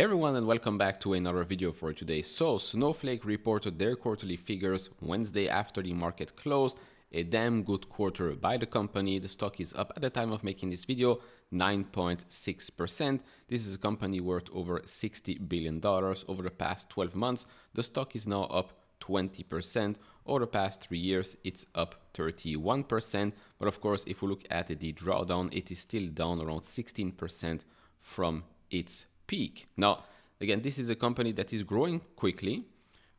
Hey everyone, and welcome back to another video for today. So Snowflake reported their quarterly figures Wednesday after the market closed. A damn good quarter by the company. The stock is up at the time of making this video 9.6%. This is a company worth over $60 billion over the past 12 months. The stock is now up 20%. Over the past 3 years, it's up 31%. But of course, if we look at the drawdown, it is still down around 16% from its peak. Now, again, this is a company that is growing quickly,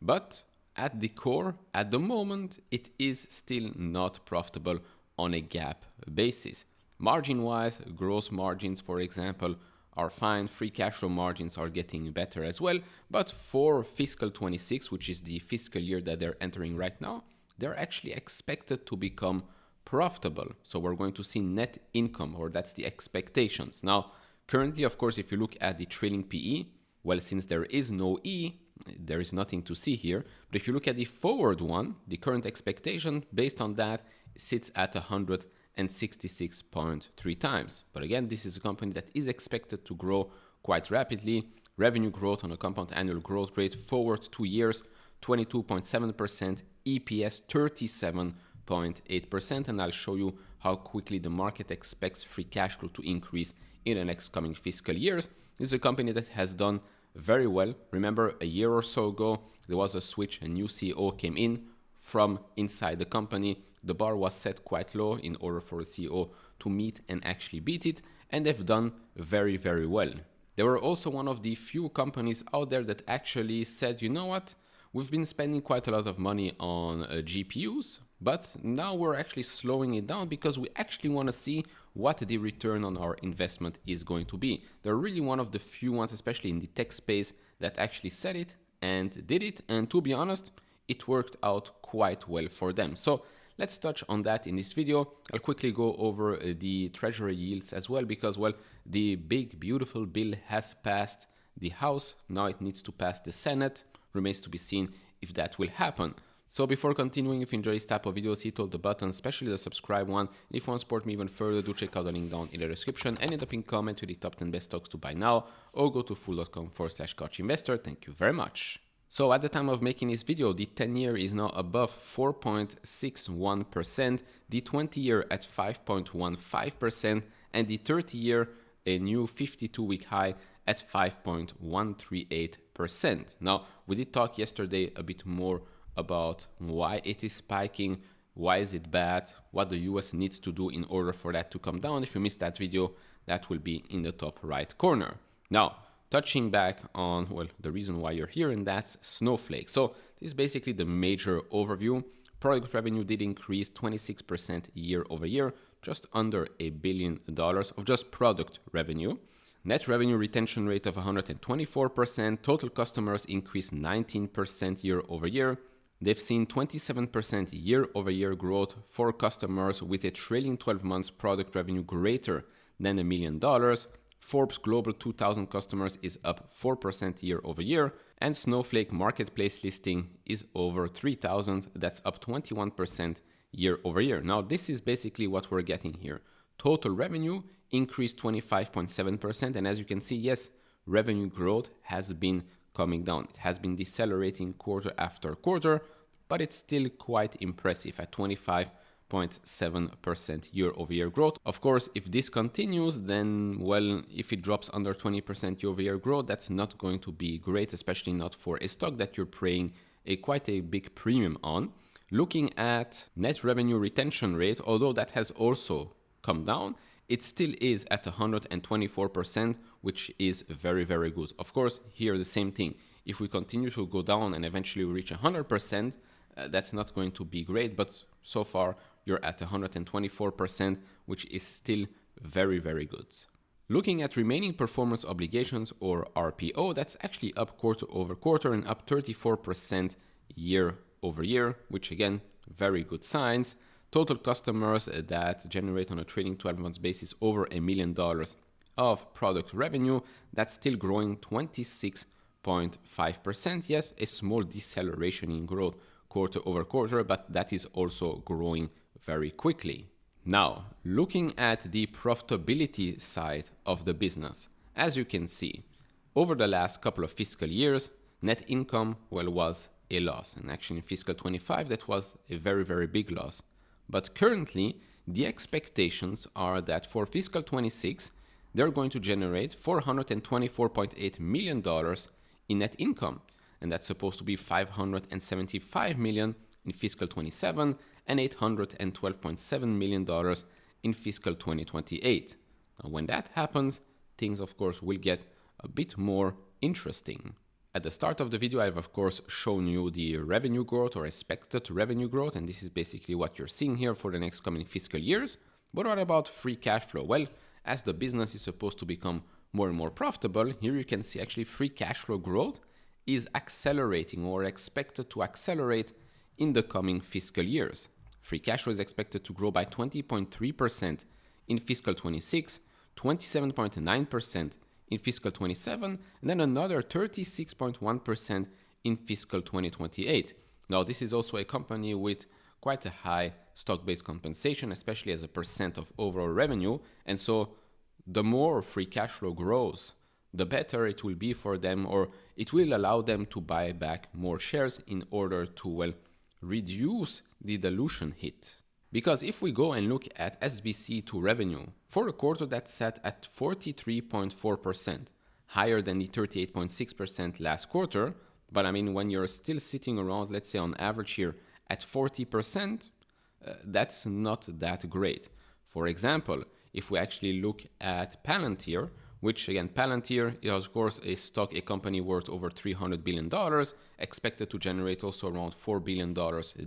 but at the core, at the moment, it is still not profitable on a GAAP basis. Margin-wise, gross margins, for example, are fine. Free cash flow margins are getting better as well. But for fiscal 26, which is the fiscal year that they're entering right now, they're actually expected to become profitable. So we're going to see net income, or that's the expectations. Now, currently, of course, if you look at the trailing PE, well, since there is no E, there is nothing to see here. But if you look at the forward one, the current expectation based on that sits at 166.3 times. But again, this is a company that is expected to grow quite rapidly. Revenue growth on a compound annual growth rate forward 2 years, 22.7%, EPS 37.8%. And I'll show you how quickly the market expects free cash flow to increase in the next coming fiscal years. This is a company that has done very well. Remember, a year or so ago, there was a switch. A new CEO came in from inside the company. The bar was set quite low in order for a CEO to meet and actually beat it. And they've done very, very well. They were also one of the few companies out there that actually said, you know what? We've been spending quite a lot of money on GPUs, but now we're actually slowing it down because we actually want to see what the return on our investment is going to be. They're really one of the few ones, especially in the tech space, that actually said it and did it. And to be honest, it worked out quite well for them. So let's touch on that in this video. I'll quickly go over the treasury yields as well because, well, the big, beautiful bill has passed the House. Now it needs to pass the Senate. Remains to be seen if that will happen. So before continuing, if you enjoy this type of videos, hit all the buttons, especially the subscribe one. And if you want to support me even further, do check out the link down in the description and in the pinned comment to the top 10 best stocks to buy now, or go to fool.com/coachinvestor. Thank you very much. So at the time of making this video, the 10-year is now above 4.61%, the 20-year at 5.15%, and the 30-year a new 52-week high at 5.138%. Now, we did talk yesterday a bit more about why it is spiking, why is it bad, what the US needs to do in order for that to come down. If you missed that video, that will be in the top right corner. Now, touching back on, well, the reason why you're here, and that's Snowflake. So this is basically the major overview. Product revenue did increase 26% year over year, just under $1 billion of just product revenue. Net revenue retention rate of 124%. Total customers increased 19% year over year. They've seen 27% year over year growth for customers with a trailing 12 months product revenue greater than $1 million. Forbes Global 2000 customers is up 4% year over year. And Snowflake marketplace listing is over 3,000. That's up 21% year over year. Now, this is basically what we're getting here. Total revenue increased 25.7%. And as you can see, yes, revenue growth has been coming down. It has been decelerating quarter after quarter, but it's still quite impressive at 25.7% year over year growth. Of course, if this continues, then, well, if it drops under 20% year over year growth, that's not going to be great, especially not for a stock that you're paying quite a big premium on. Looking at net revenue retention rate, although that has also come down, it still is at 124%, which is very, very good. Of course, here the same thing. If we continue to go down and eventually we reach 100%, that's not going to be great. But so far, you're at 124%, which is still very, very good. Looking at remaining performance obligations, or RPO, that's actually up quarter over quarter and up 34% year over year, which again, very good signs. Total customers that generate on a trailing 12 months basis over $1 million of product revenue, that's still growing 26.5%. Yes, a small deceleration in growth quarter over quarter, but that is also growing very quickly. Now, looking at the profitability side of the business, as you can see, Over the last couple of fiscal years, net income, well, was a loss. And actually in fiscal 25, that was a very, very big loss. But currently, the expectations are that for fiscal 26, they're going to generate $424.8 million in net income. And that's supposed to be $575 million in fiscal 27 and $812.7 million in fiscal 2028. Now, when that happens, things, of course, will get a bit more interesting. At the start of the video, I've of course shown you the revenue growth or expected revenue growth, and this is basically what you're seeing here for the next coming fiscal years. But what about free cash flow? Well, as the business is supposed to become more and more profitable, here you can see actually free cash flow growth is accelerating or expected to accelerate in the coming fiscal years. Free cash flow is expected to grow by 20.3% in fiscal 26, 27.9% in fiscal 27, and then another 36.1% in fiscal 2028. Now, this is also a company with quite a high stock-based compensation, especially as a percent of overall revenue. And so the more free cash flow grows, the better it will be for them, or it will allow them to buy back more shares in order to, well, reduce the dilution hit. Because if we go and look at SBC to revenue, for a quarter that's set at 43.4%, higher than the 38.6% last quarter. But I mean, when you're still sitting around, let's say on average here at 40%, that's not that great. For example, if we actually look at Palantir, which again, Palantir is of course a company worth over $300 billion, expected to generate also around $4 billion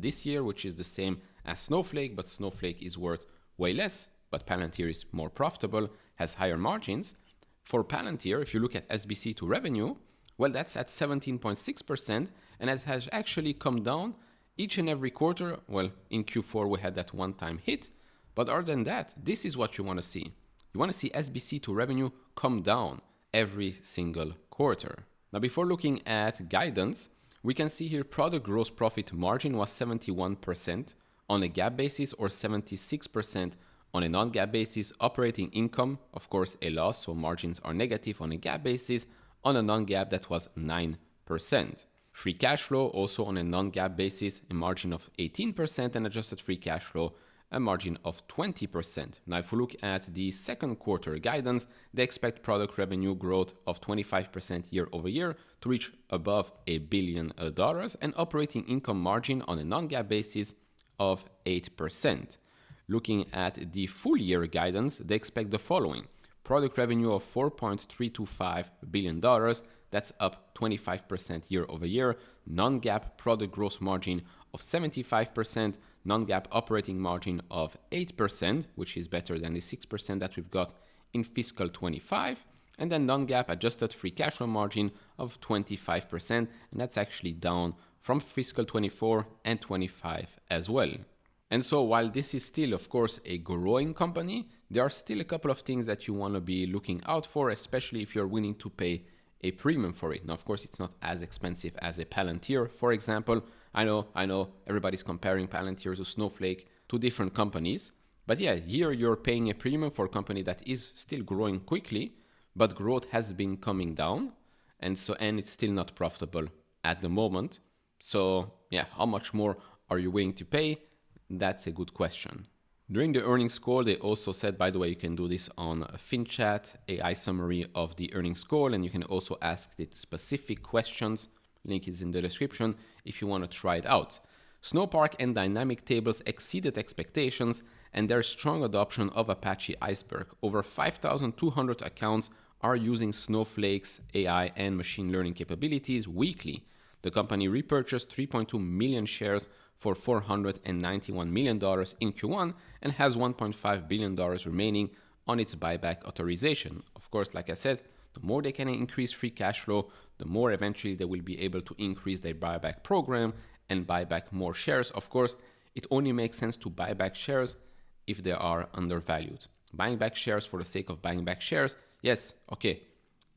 this year, which is the same as Snowflake, but Snowflake is worth way less, but Palantir is more profitable, has higher margins. For Palantir, if you look at SBC to revenue, well, that's at 17.6%, and it has actually come down each and every quarter. Well, in Q4, we had that one-time hit, but other than that, this is what you want to see. You want to see SBC to revenue come down every single quarter. Now, before looking at guidance, we can see here product gross profit margin was 71% on a GAAP basis or 76% on a non-GAAP basis. Operating income, of course, a loss, so margins are negative on a GAAP basis. On a non-GAAP, that was 9%. Free cash flow, also on a non-GAAP basis, a margin of 18%, and adjusted free cash flow, a margin of 20%. Now, if we look at the second quarter guidance, they expect product revenue growth of 25% year over year to reach above $1 billion, and operating income margin on a non-GAAP basis of 8%. Looking at the full year guidance, they expect the following: product revenue of $4.325 billion, that's up 25% year over year, non-GAAP product gross margin of 75%, non-GAAP operating margin of 8%, which is better than the 6% that we've got in fiscal 25, and then non-GAAP adjusted free cash flow margin of 25%, and that's actually down from fiscal 24 and 25 as well. And so while this is still, of course, a growing company, there are still a couple of things that you want to be looking out for, especially if you're willing to pay a premium for it. Now, of course, it's not as expensive as a Palantir, for example. I know everybody's comparing Palantir to Snowflake, two different companies. But yeah, here you're paying a premium for a company that is still growing quickly, but growth has been coming down. And it's still not profitable at the moment. So yeah, how much more are you willing to pay? That's a good question. During the earnings call, they also said, by the way, you can do this on FinChat, AI summary of the earnings call, and you can also ask it specific questions. Link is in the description if you want to try it out. Snowpark and Dynamic Tables exceeded expectations, and their strong adoption of Apache Iceberg. Over 5,200 accounts are using Snowflake's AI and machine learning capabilities weekly. The company repurchased 3.2 million shares for $491 million in Q1 and has $1.5 billion remaining on its buyback authorization. Of course, like I said, the more they can increase free cash flow, the more eventually they will be able to increase their buyback program and buy back more shares. Of course, it only makes sense to buy back shares if they are undervalued. Buying back shares for the sake of buying back shares, yes, okay,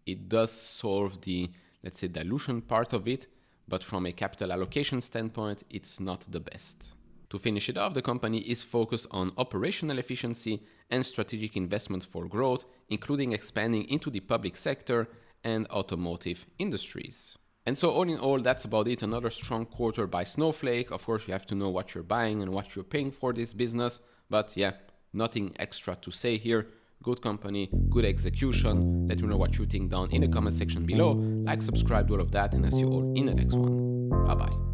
it does solve the, let's say, dilution part of it, but from a capital allocation standpoint, it's not the best. To finish it off, the company is focused on operational efficiency and strategic investments for growth, including expanding into the public sector and automotive industries. And so all in all, that's about it. Another strong quarter by Snowflake. Of course, you have to know what you're buying and what you're paying for this business. But yeah, nothing extra to say here. Good company, good execution. Let me know what you think down in the comment section below. Like, subscribe, do all of that, and I'll see you all in the next one. Bye bye.